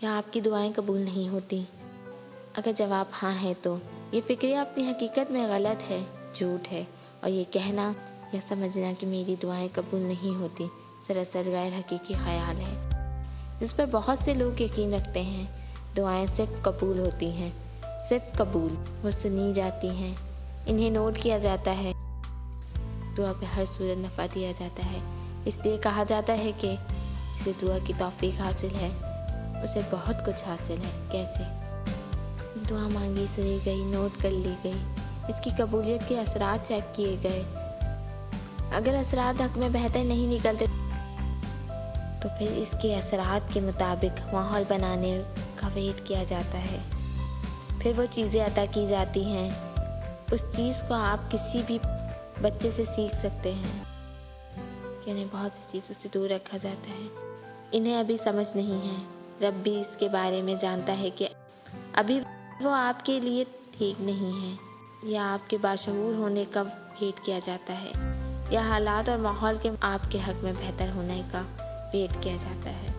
क्या आपकी दुआएं कबूल नहीं होती? अगर जवाब हाँ है तो ये फ़िक्रिया अपनी हकीकत में गलत है, झूठ है, और ये कहना या समझना कि मेरी दुआएं कबूल नहीं होती दरअसल गैर हकीकी ख्याल है जिस पर बहुत से लोग यकीन रखते हैं। दुआएं सिर्फ कबूल होती हैं, सिर्फ कबूल। वो सुनी जाती हैं, इन्हें नोट किया जाता है, दुआ पे हर सूरत नफ़ा दिया जाता है। इसलिए कहा जाता है कि जिसे दुआ की तौफीक हासिल है उसे बहुत कुछ हासिल है। कैसे? दुआ मांगी, सुनी गई, नोट कर ली गई, इसकी कबूलियत के असरात चेक किए गए। अगर असरात हक में बेहतर नहीं निकलते तो फिर इसके असरात के मुताबिक माहौल बनाने का वेट किया जाता है। फिर वो चीज़ें अता की जाती हैं। उस चीज़ को आप किसी भी बच्चे से सीख सकते हैं कि इन्हें बहुत सी चीज़ों से दूर रखा जाता है। इन्हें अभी समझ नहीं है, रब भी इसके बारे में जानता है कि अभी वो आपके लिए ठीक नहीं है, या आपके बाशऊर होने का वेट किया जाता है, या हालात और माहौल के आपके हक में बेहतर होने का वेट किया जाता है।